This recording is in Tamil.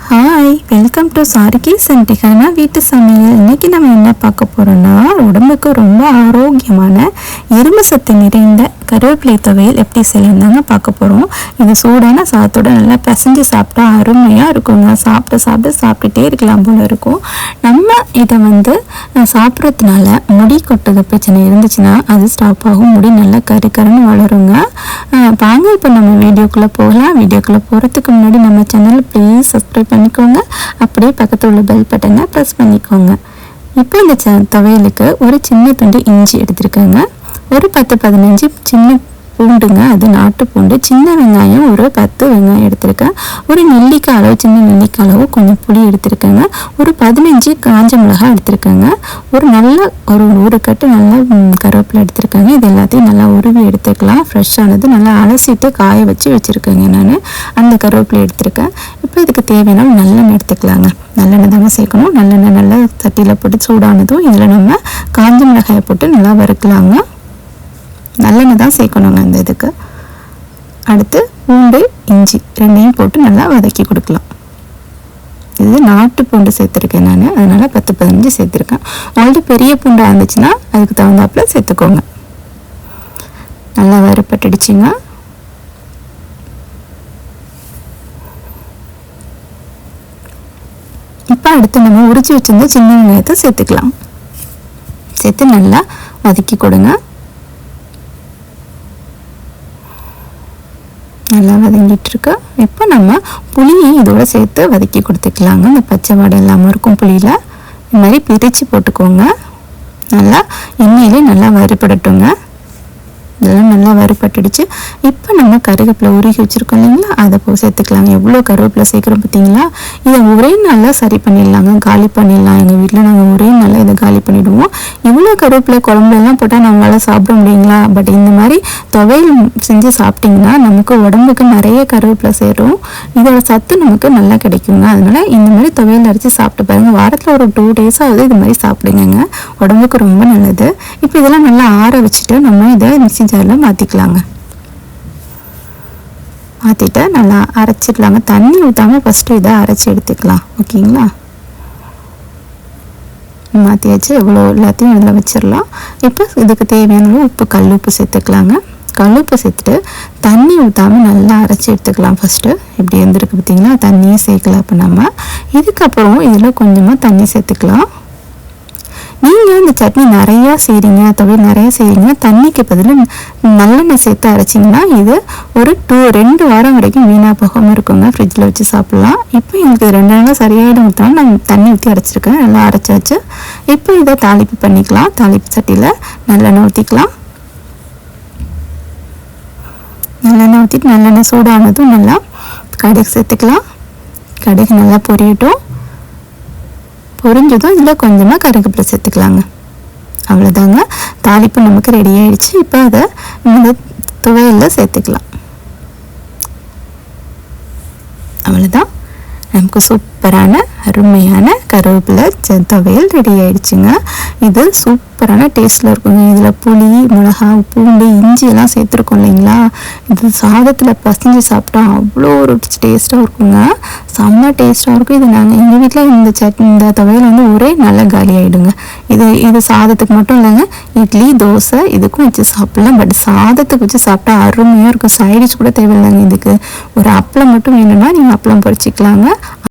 ஹாய், வெல்கம் டு சாரிகீஸ் அண்ட் டிகானா வீட்டு சமையல். இன்றைக்கி நம்ம என்ன பார்க்க போகிறோன்னா, உடம்புக்கு ரொம்ப ஆரோக்கியமான இரும்பு சத்து நிறைந்த கருவேப்பிலை துவையல் எப்படி செய்யணுந்தாங்க பார்க்க போகிறோம். இது சூடான சாதத்தோடு நல்லா பிசைஞ்சு சாப்பிட்டா அருமையாக இருக்குங்க. சாப்பிட்டுட்டே இருக்கலாம் போல் இருக்கும். நம்ம இதை சாப்பிட்றதுனால முடி கொட்டுற பிரச்சனை இருந்துச்சுன்னா அது ஸ்டாப் ஆகும். முடி நல்லா கருன்னு வளருங்க. வாங்க இப்போ நம்ம வீடியோக்குள்ளே போகலாம். வீடியோக்குள்ளே போகிறதுக்கு முன்னாடி நம்ம சேனல் ப்ளீஸ் சப்ஸ்கிரைப் பண்ணிக்கோங்க. அப்படியே பக்கத்தில் உள்ள பெல் பட்டனை ப்ரெஸ் பண்ணிக்கோங்க. இப்போ இந்த துவையலுக்கு ஒரு சின்ன துண்டு இஞ்சி எடுத்துருக்கேங்க. ஒரு 10-15 சின்ன பூண்டுங்க, அது நாட்டு பூண்டு. சின்ன வெங்காயம் ஒரு 10 வெங்காயம் எடுத்திருக்கேன். ஒரு நெல்லிக்காய் அளவு, சின்ன நெல்லிக்காய் அளவு கொஞ்சம் புளி எடுத்திருக்கேங்க. ஒரு 15 காஞ்ச மிளகாய் எடுத்திருக்கேங்க. ஒரு கட்டு நல்லா கருவேப்பிலை எடுத்திருக்கேங்க. இது எல்லாத்தையும் நல்லா உருவி எடுத்துக்கலாம். ஃப்ரெஷ்ஷானது நல்லா அலசிட்டு காய வச்சுருக்கேங்க. நான் அந்த கருவேப்பிலை எடுத்திருக்கேன். இப்போ இதுக்கு தேவையான நல்லெண்ணெய் எடுத்துக்கலாங்க. நல்லெண்ணெய் தாங்க சேர்க்கணும். நல்லெண்ணெய் நல்லா தட்டியில் போட்டு சூடானதும் இதில் நம்ம காஞ்ச மிளகாயை போட்டு நல்லா வறுக்கலாங்க. நல்லெண்ணெய் தான் சேர்க்கணுங்க இந்த இதுக்கு. அடுத்து பூண்டு, இஞ்சி ரெண்டையும் போட்டு நல்லா வதக்கி கொடுக்கலாம். இது நாட்டு பூண்டு சேர்த்துருக்கேன் நான், அதனால் 10-15 சேர்த்துருக்கேன். உங்கள்கிட்ட பெரிய பூண்டாக இருந்துச்சுன்னா அதுக்கு தகுந்தாப்புல சேர்த்துக்கோங்க. நல்லா வறுப்பட்டுடுச்சுங்க. இப்போ அடுத்து நம்ம உரிச்சு வச்சிருந்த சின்ன வெங்காயத்தை சேர்த்துக்கலாம். சேர்த்து நல்லா வதக்கி கொடுங்க. நல்லா வதங்கிட்டுருக்கு. இப்போ நம்ம புளியை இதோட சேர்த்து வதக்கி கொடுத்துக்கலாங்க. இந்த பச்சை வாடை இல்லாமல் இருக்கும் புளியில். இந்த மாதிரி பிரித்து போட்டுக்கோங்க. நல்லா எண்ணெயிலே நல்லா வறுபடட்டுங்க. இதெல்லாம் நல்லா வறுபட்டுடுச்சு. இப்போ நம்ம கருவேப்பிலை உருகி வச்சுருக்கோம் இல்லைங்களா, அதை சேர்த்துக்கலாங்க. எவ்வளோ கருவேப்பிலை சேர்க்குறோம் பார்த்தீங்களா. இதை ஒரே நாளில் சரி பண்ணிடலாங்க, காலி பண்ணிடலாம். எங்கள் வீட்டில் நாங்கள் ஒரே நாளில் இதை காலி பண்ணிவிடுவோம். இவ்வளோ கருவேப்பிலை குழம்புலாம் போட்டால் நம்மளால் சாப்பிட முடியுங்களா? பட் இந்த மாதிரி துவையல் செஞ்சு சாப்பிட்டிங்கன்னா நமக்கு உடம்புக்கு நிறைய கருவேப்பிலை சேரும். இதோட சத்து நமக்கு நல்லா கிடைக்குங்க. அதனால் இந்த மாதிரி துவையல் அரைச்சி சாப்பிட்டு பாருங்கள். வாரத்தில் ஒரு 2 டேஸாவது இது மாதிரி சாப்பிடுங்க. உடம்புக்கு ரொம்ப நல்லது. இப்போ இதெல்லாம் நல்லா ஆற வச்சுட்டு நம்ம இதை மிக்ஸி ஜாரில் மாற்றிக்கலாங்க. மாற்றிட்டு நல்லா அரைச்சிக்கலாங்க. தண்ணி ஊற்றாமல் ஃபஸ்ட்டு இதை அரைச்சி எடுத்துக்கலாம். ஓகேங்களா? மாற்றியாச்சு. எவ்வளோ எல்லாத்தையும் இதில் வச்சிடலாம். இப்போ இதுக்கு தேவையான உப்பு, கல் உப்பு சேர்த்துக்கலாங்க. கல் உப்பு சேர்த்துட்டு தண்ணி ஊற்றாமல் நல்லா அரைச்சி எடுத்துக்கலாம். ஃபஸ்ட்டு இப்படி இருந்திருக்கு பார்த்தீங்களா, தண்ணியே சேர்க்கலாம். இப்போ நம்ம இதுக்கப்புறம் இதில் கொஞ்சமாக தண்ணி சேர்த்துக்கலாம். நீங்கள் இந்த சட்னி நிறையா செய்கிறீங்க, துவையல் நிறையா செய்கிறீங்க, தண்ணிக்கு பதில் நல்லெண்ணெய் சேர்த்து அரைச்சிங்கன்னா இது ஒரு 2 வாரம் வரைக்கும் வீணாக போகாமல் இருக்குங்க. ஃப்ரிட்ஜில் வச்சு சாப்பிட்லாம். இப்போ எனக்கு 2 நாள் சரியாயிடும் ஊற்றாலும் நான் தண்ணி ஊற்றி அரைச்சிருக்கேன். நல்லா அரைச்சாச்சு. இப்போ இதை தாளிப்பு பண்ணிக்கலாம். தாளிப்பு சட்டியில் நல்லெண்ணெய் ஊற்றிக்கலாம். நல்லெண்ணெய் ஊற்றிட்டு நல்லெண்ணெய் சூடானதும் நல்லா கடுகு சேர்த்துக்கலாம். கடுகு நல்லா பொரியட்டும். பொரிஞ்சதும் இதில் கொஞ்சமாக கருவேப்பிலை சேர்த்துக்கலாங்க. அவ்வளோதாங்க, தாளிப்பு நமக்கு ரெடி ஆகிடுச்சு. இப்போ அதை இந்த துவையலில் சேர்த்துக்கலாம். அவ்வளோதான், நமக்கு சூப்பரான அருமையான கருவேப்பிலை துவையல் ரெடி ஆகிடுச்சுங்க. இது சூப்பரான டேஸ்ட்டில் இருக்குங்க. இதில் புளி, மிளகா, பூண்டு, இஞ்சி எல்லாம் சேர்த்துருக்கோம் இல்லைங்களா. இது சாதத்தில் பசஞ்சு சாப்பிட்டா அவ்வளோ ஒரு டேஸ்ட்டாக இருக்குங்க. செம்ம டேஸ்ட்டாக இருக்கும். இது நாங்கள் எங்கள் வீட்டில் இந்த துவையல் ஒரே நல்ல காலி ஆகிடுங்க. இது சாதத்துக்கு மட்டும் இல்லைங்க, இட்லி, தோசை இதுக்கும் வச்சு சாப்பிட்லாம். பட் சாதத்துக்கு வச்சு சாப்பிட்டா அருமையாக இருக்கும். சைடிஷ் கூட தேவையில்லைங்க. இதுக்கு ஒரு அப்பளம் மட்டும் வேணும்னா நீங்கள் அப்பளம் பொரிச்சிக்கலாங்க.